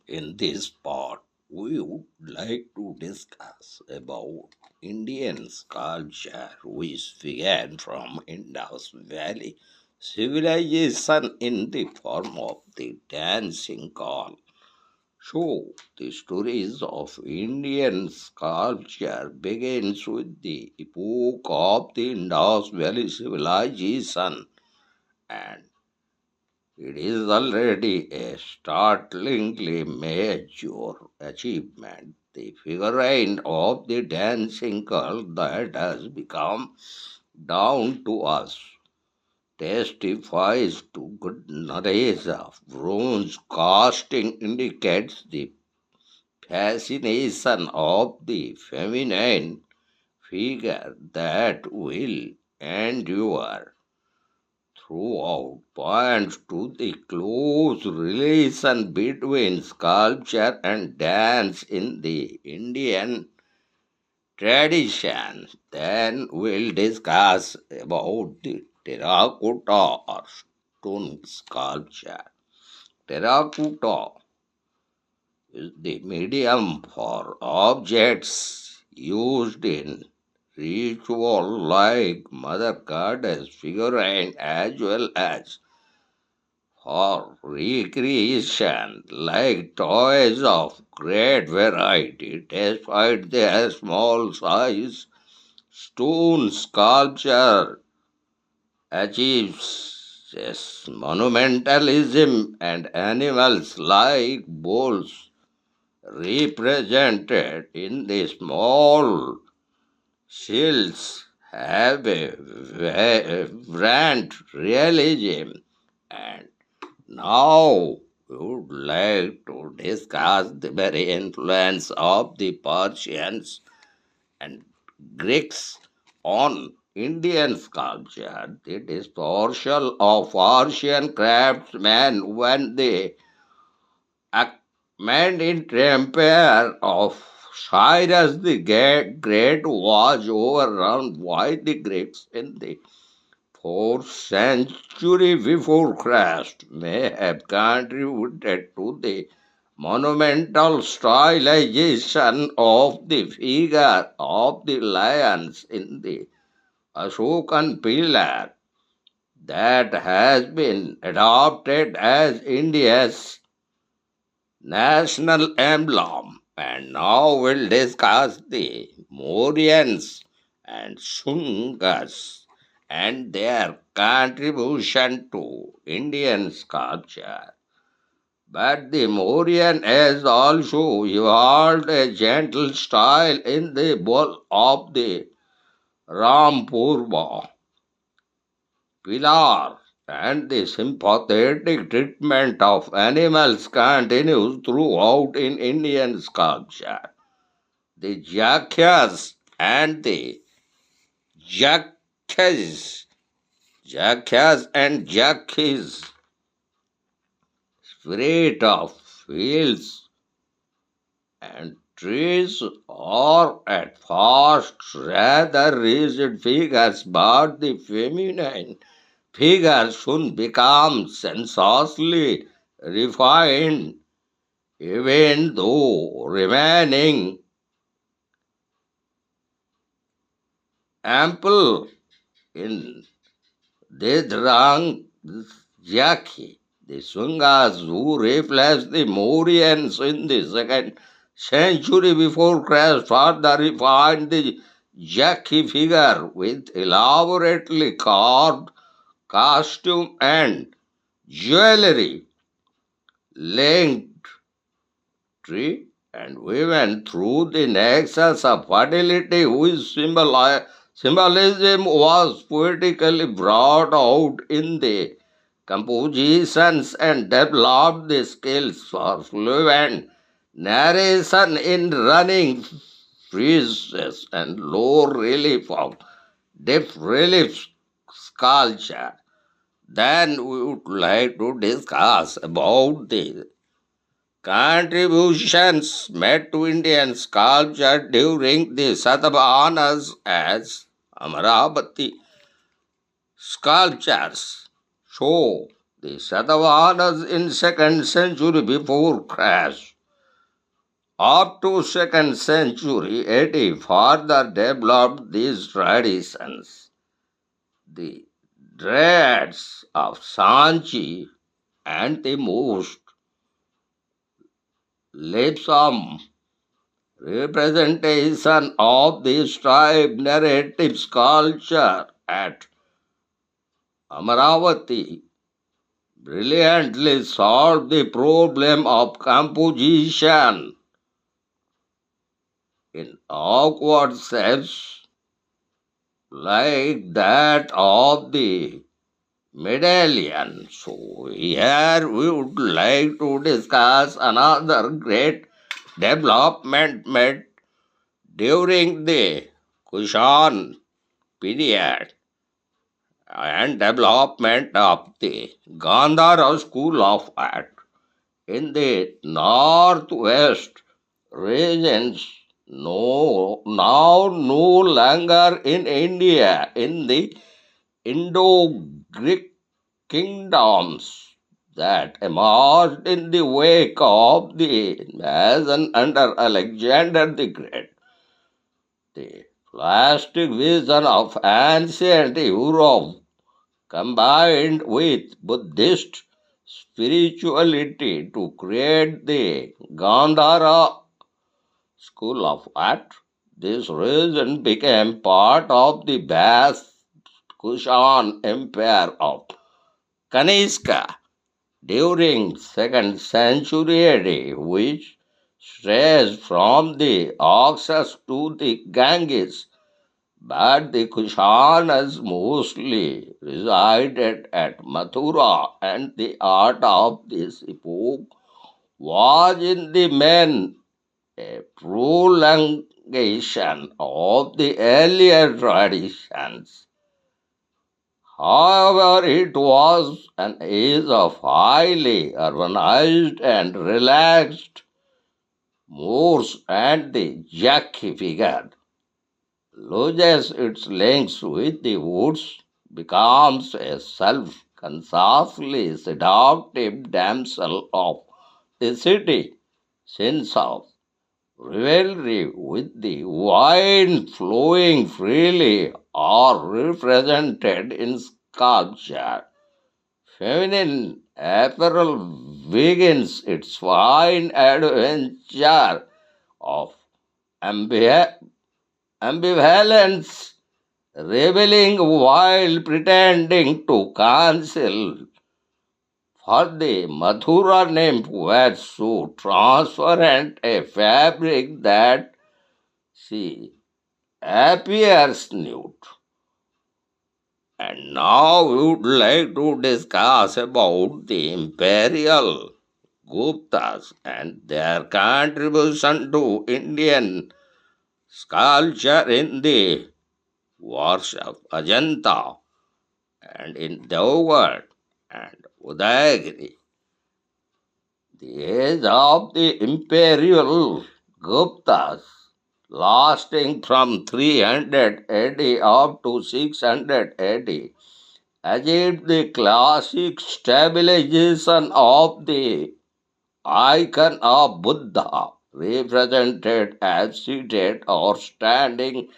In this part, we would like to discuss about Indian culture which began from Indus Valley civilization in the form of the dancing call. So, the stories of Indian culture begins with the epoch of the Indus Valley civilization, and it is already a startlingly major achievement. The figurine of the dancing girl that has become down to us testifies to good knowledge of bronze casting indicates the fascination of the feminine figure that will endure throughout points to the close relation between sculpture and dance in the Indian tradition. Then we'll discuss about the terracotta or stone sculpture. Terracotta is the medium for objects used in ritual like Mother Goddess figurine as well as for recreation like toys of great variety despite their small size. Stone sculpture achieves yes, monumentalism and animals like bulls represented in the small shields have a vibrant realism. And now we would like to discuss the very influence of the Persians and Greeks on Indian sculpture. The dispersal of Persian craftsmen when they Augmented empire of Cyrus the Great was overrun by the Greeks in the 4th century before Christ may have contributed to the monumental stylization of the figure of the lions in the Ashokan pillar that has been adopted as India's national emblem. And now we'll discuss the Mauryans and Sungas and their contribution to Indian sculpture. But the Mauryan has also evolved a gentle style in the bowl of the Rampurva pillar, and the sympathetic treatment of animals continues throughout in Indian sculpture. The Jakyas and the Jakyas, Jakyas and Jakis, spirit of fields and trees are at first rather rigid figures, but the feminine figure soon becomes sensuously refined, even though remaining ample in Dedrang Jaki. The Sungas who replaced the Mauryans in the 2nd century before Christ further refined the Jaki figure with elaborately carved costume and jewelry linked tree and women through the nexus of fertility whose symbolism was poetically brought out in the compositions and developed the skills for fluent narration in running phrases and low relief of deep relief sculpture. Then we would like to discuss about the contributions made to Indian sculpture during the Satavahanas as Amaravati sculptures show the Satavahanas in 2nd century before Christ Up to 2nd century AD further developed these traditions. The dreads of Sanchi and the most lipsome representation of the tribe narrative culture at Amaravati brilliantly solved the problem of composition in awkward shapes like that of the medallion. So here we would like to discuss another great development made during the Kushan period and development of the Gandhar school of art in the northwest regions. No, now no longer in India, in the Indo-Greek kingdoms that emerged in the wake of the invasion under Alexander the Great. The plastic vision of ancient Europe combined with Buddhist spirituality to create the Gandhara school of art. This region became part of the vast Kushan Empire of Kanishka during 2nd century AD, which stretched from the Oxus to the Ganges, but the Kushanas mostly resided at Mathura, and the art of this epoch was in the main a prolongation of the earlier traditions. However, it was an age of highly urbanized and relaxed Moors, and the Jackie figure loses its links with the woods, becomes a self-consciously seductive damsel of the city, sense of rivalry with the wine flowing freely are represented in sculpture. Feminine apparel begins its fine adventure of ambi- ambivalence, rebelling while pretending to cancel for the Mathura nymph was so transparent a fabric that she appears nude. And now we would like to discuss about the imperial Guptas and their contribution to Indian sculpture in the wars of Ajanta and in Deoghar and Udayagiri. The age of the imperial Guptas, lasting from 300 AD up to 600 AD, achieved the classic stabilization of the icon of Buddha, represented as seated or standing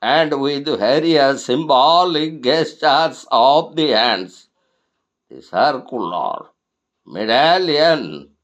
and with various symbolic gestures of the hands. The circular medallion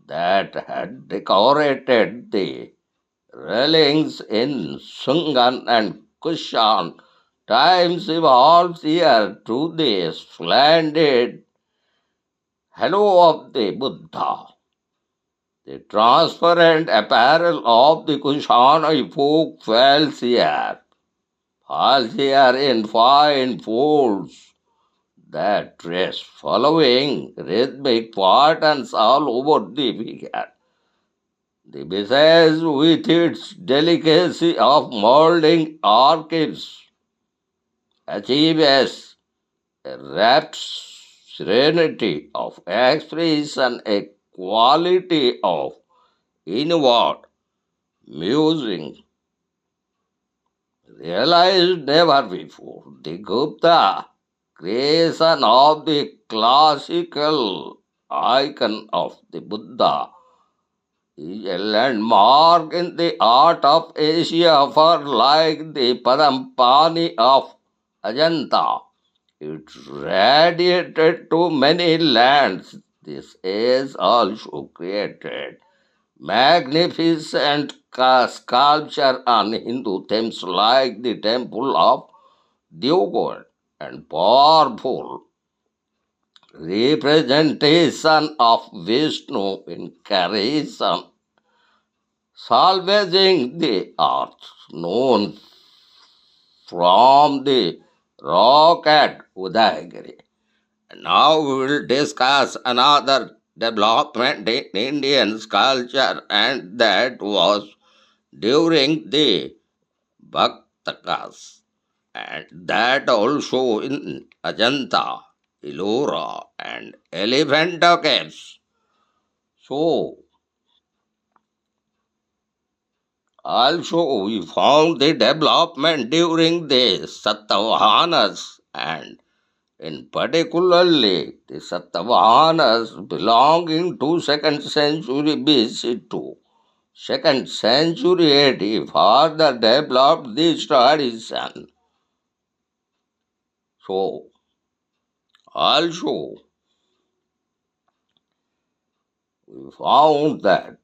that had decorated the railings in Sungan and Kushan times evolved here to the splendid halo of the Buddha. The transparent apparel of the Kushana epoch falls here in fine folds that dress following rhythmic patterns all over the figure. The visage with its delicacy of molding archives achieves a rapt serenity of expression, a quality of inward musing realized never before. The Gupta creation of the classical icon of the Buddha is a landmark in the art of Asia for like the Padampani of Ajanta. It radiated to many lands. This age also created magnificent sculpture on Hindu themes like the temple of Devgod and powerful representation of Vishnu in creation, salvaging the earth, known from the rock at Udayagiri. Now we will discuss another development in Indian culture, and that was during the Vakatakas, and that also in Ajanta, Ellora, and Elephanta caves. So, also we found the development during the Satavahanas, and in particularly the Satavahanas belonging to 2nd century BC to 2nd century AD further developed this tradition. So, also we found that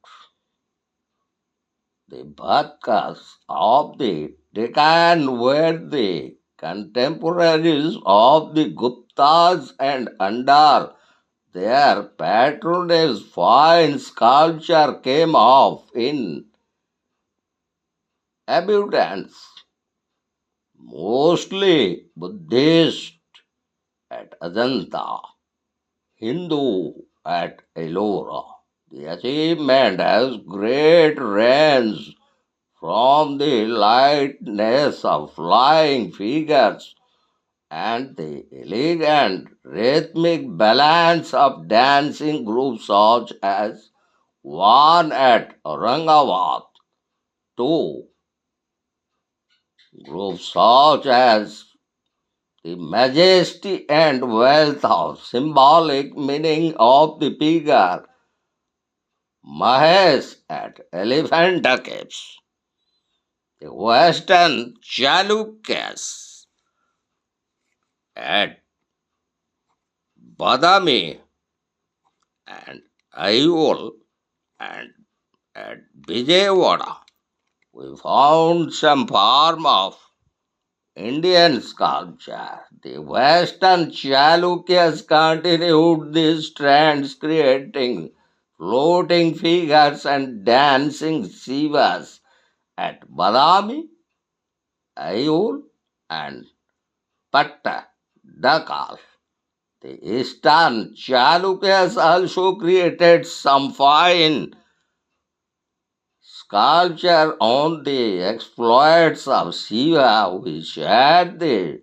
the Bhatkas of the Deccan were the contemporaries of the Guptas, and under their patronage fine sculpture came off in abundance, mostly Buddhist at Ajanta, Hindu at Ellora. The achievement has great range from the lightness of flying figures and the elegant rhythmic balance of dancing groups such as one at Aurangabad to groups such as the majesty and wealth of symbolic meaning of the figure Mahesh at Elephanta Caves, the western Chalukyas at Badami and Ayol and at Vijayawada. We found some form of Indian sculpture. The western Chalukyas continued these trends, creating floating figures and dancing Shivas at Badami, Ayur, and Pattadakal. The Eastern Chalukyas also created some fine sculpture on the exploits of Shiva, which had the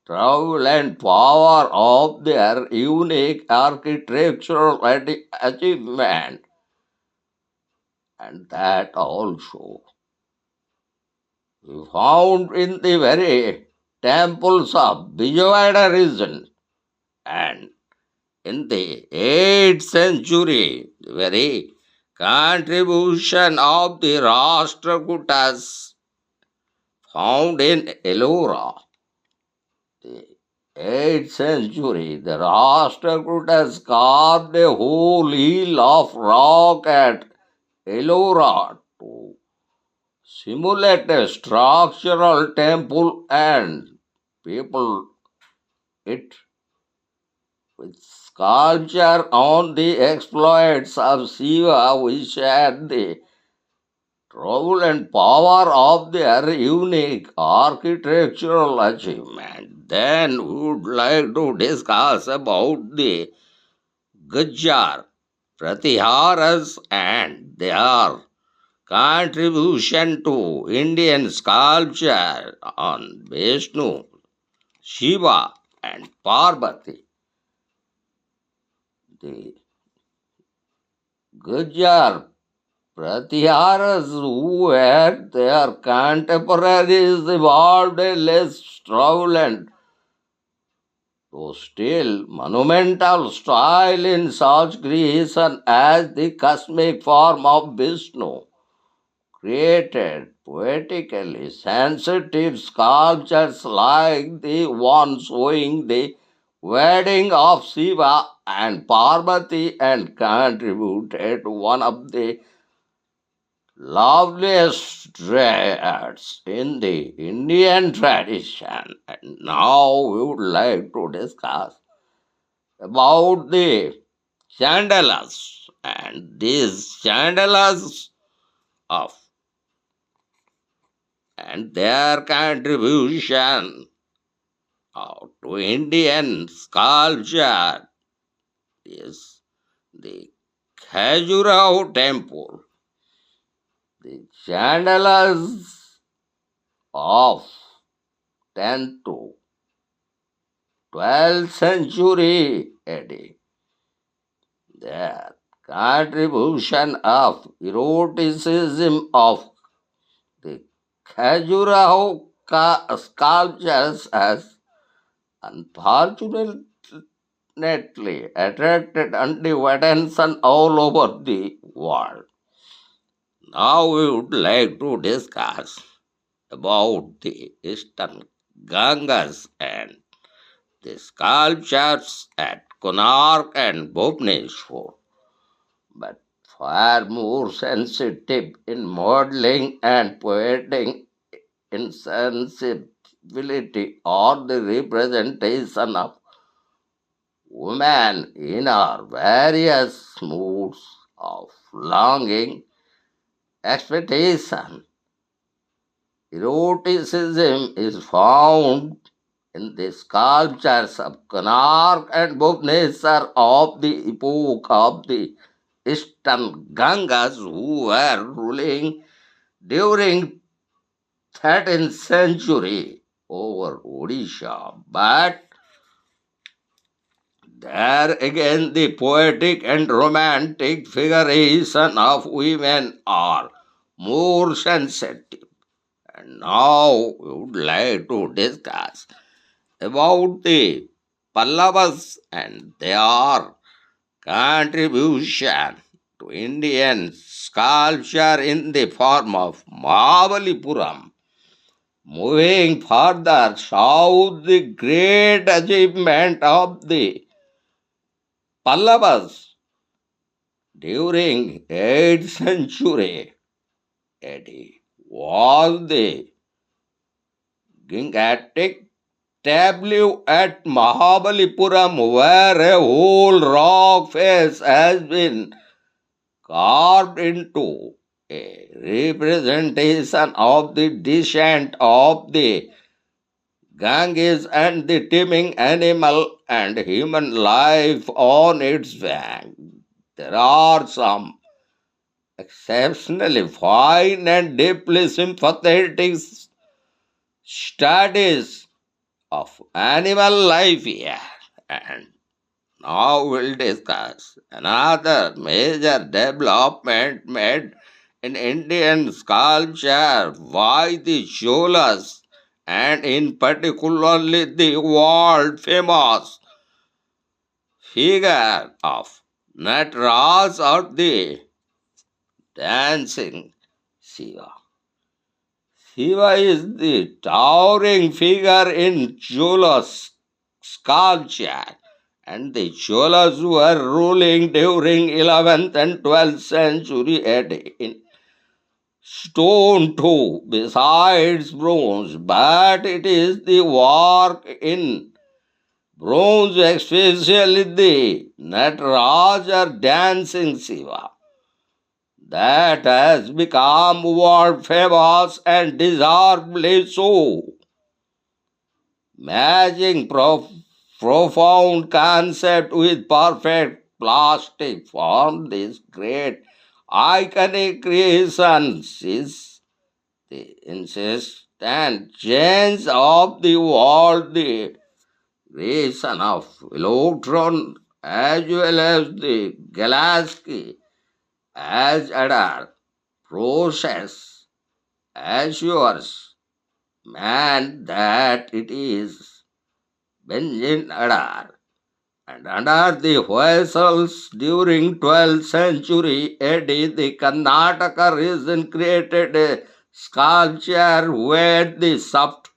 turbulent power of their unique architectural achievement, and that also we found in the very temples of Vijayawada region, and in the 8th century, the very contribution of the Rastrakutas found in Ellora. The 8th century, the Rastrakutas carved a whole hill of rock at Ellora to simulate a structural temple, and people it with sculpture on the exploits of Shiva, which had the trouble and power of their unique architectural achievement. Then we would like to discuss about the Gajjar, Pratiharas, and their contribution to Indian sculpture on Vishnu, Shiva, and Parvati. The Gajjar Pratiharas, who had their contemporaries evolved a less prevalent though still monumental style in such creation as the cosmic form of Vishnu, created poetically sensitive sculptures like the one showing the wedding of Shiva and Parvati and contributed one of the loveliest dryads in the Indian tradition. And now we would like to discuss about the Chandellas and these Chandellas of and their contribution to Indian sculpture is the Khajuraho temple. The Chandellas of 10th to 12th century AD. Their contribution of eroticism of the Khajuraho sculptures has unfortunately attracted undue attention all over the world. Now we would like to discuss about the Eastern Gangas and the sculptures at Konark and Bhubaneswar, but far more sensitive in modeling and poetic insensibility or the representation of women in our various moods of longing, expectation. Eroticism is found in the sculptures of Konark and Bhubaneswar of the epoch of the Eastern Gangas who were ruling during 13th century over Odisha. But there again the poetic and romantic figuration of women are more sensitive. And now we would like to discuss about the Pallavas and their contribution to Indian sculpture in the form of Mahabalipuram. Moving further south, the great achievement of the Pallavas during 8th century AD was the Gangetic tableau at Mahabalipuram, where a whole rock face has been carved into a representation of the descent of the Ganges and the teeming animal and human life on its bank. There are some exceptionally fine and deeply sympathetic studies of animal life here. And now we'll discuss another major development made in Indian sculpture by the Cholas and in particularly the world famous figure of Nataraj or the dancing Shiva. Shiva is the towering figure in Cholas sculpture, and the Cholas were ruling during 11th and 12th century AD in stone too, besides bronze, but it is the work in bronze, especially the Nataraj or dancing Shiva, that has become world famous and deservedly so. Matching profound concept with perfect plastic form, this great iconic creation is the insistent change of the world, the creation of electron as well as the galaxy as adult process assures man that it is Benjin and under the Hoyasals during 12th century AD, the Karnataka region created a sculpture where the soft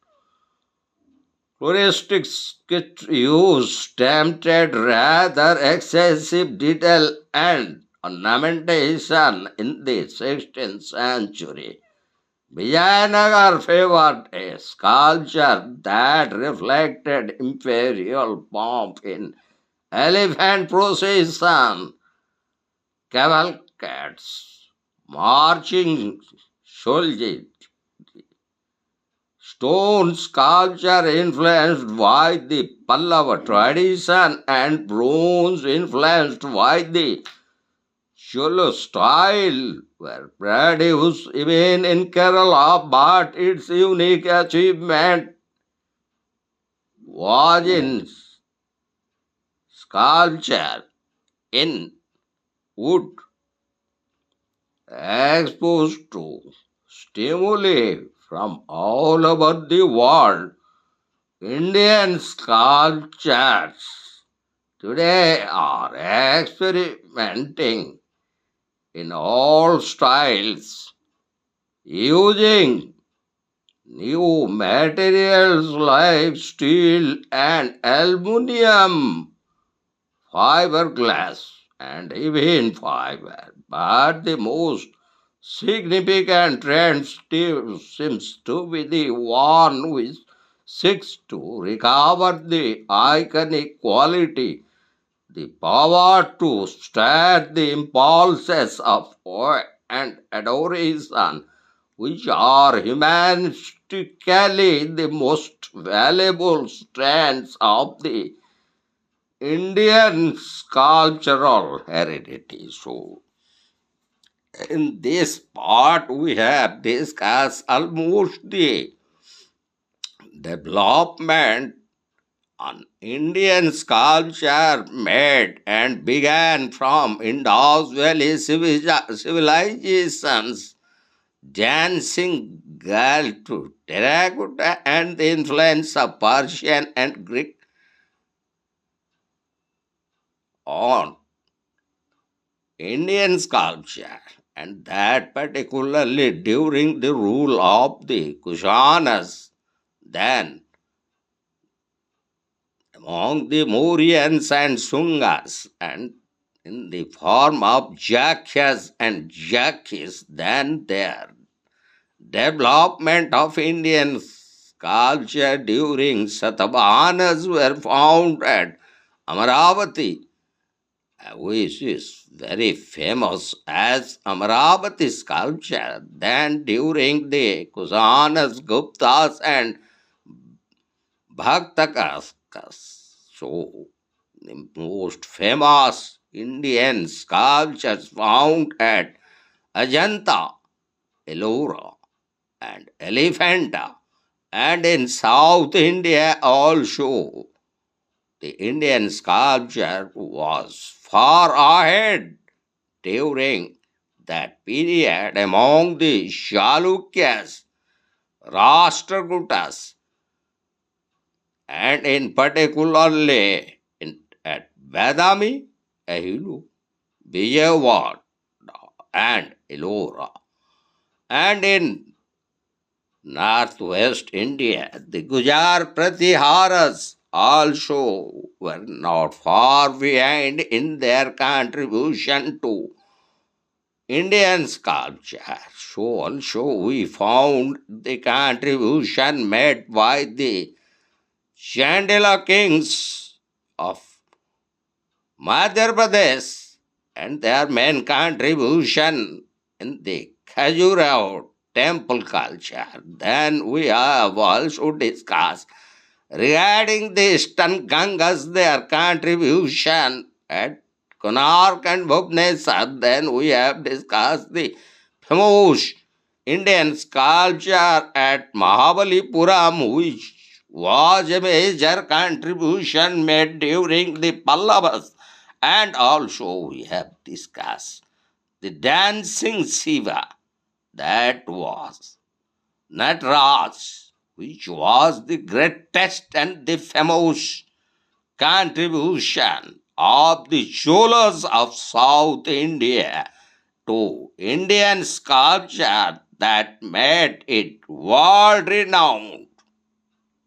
touristic skit used tempted rather excessive detail and ornamentation in the 16th century. Vijayanagar favored a sculpture that reflected imperial pomp in elephant procession, cavalcades, marching soldiers, stone sculpture influenced by the Pallava tradition and bronze influenced by the Cholas style were produced even in Kerala, but its unique achievement was in sculpture in wood exposed to stimuli from all over the world. Indian sculptures today are experimenting in all styles using new materials like steel and aluminum, fiberglass, and even fiber. But the most significant trend still seems to be the one which seeks to recover the iconic quality, the power to stir the impulses of awe and adoration, which are humanistically the most valuable strands of the Indian cultural heritage. So, in this part, we have discussed almost the development on Indian sculpture made and began from Indus Valley civilizations, dancing girl to terracotta, and the influence of Persian and Greek on Indian sculpture, and that particularly during the rule of the Kushanas, then among the Mauryans and Sungas, and in the form of Chalukyas and Jakis, then their development of Indian culture during Satavahanas were found at Amaravati, which is very famous as Amaravati sculpture. Then during the Kusanas, Guptas and Vakatakas, so the most famous Indian sculptures found at Ajanta, Ellora, and Elephanta, and in South India also. The Indian sculpture was far ahead during that period among the Chalukyas, Rastrakutas, and in particularly at Badami, Ahilu, Vijayawada, and Ellora. And in northwest India, the Gujar Pratiharas also were not far behind in their contribution to Indian sculpture. So also we found the contribution made by the Chandela kings of Madhya Pradesh and their main contribution in the Khajuraho temple culture. Then we have also discussed regarding the Eastern Gangas, their contribution at Konark and Bhubaneswar. Then we have discussed the famous Indian sculpture at Mahabalipuram, which was a major contribution made during the Pallavas. And also we have discussed the dancing Shiva, that was Natraj, which was the greatest and the famous contribution of the Cholas of South India to Indian sculpture that made it world renowned.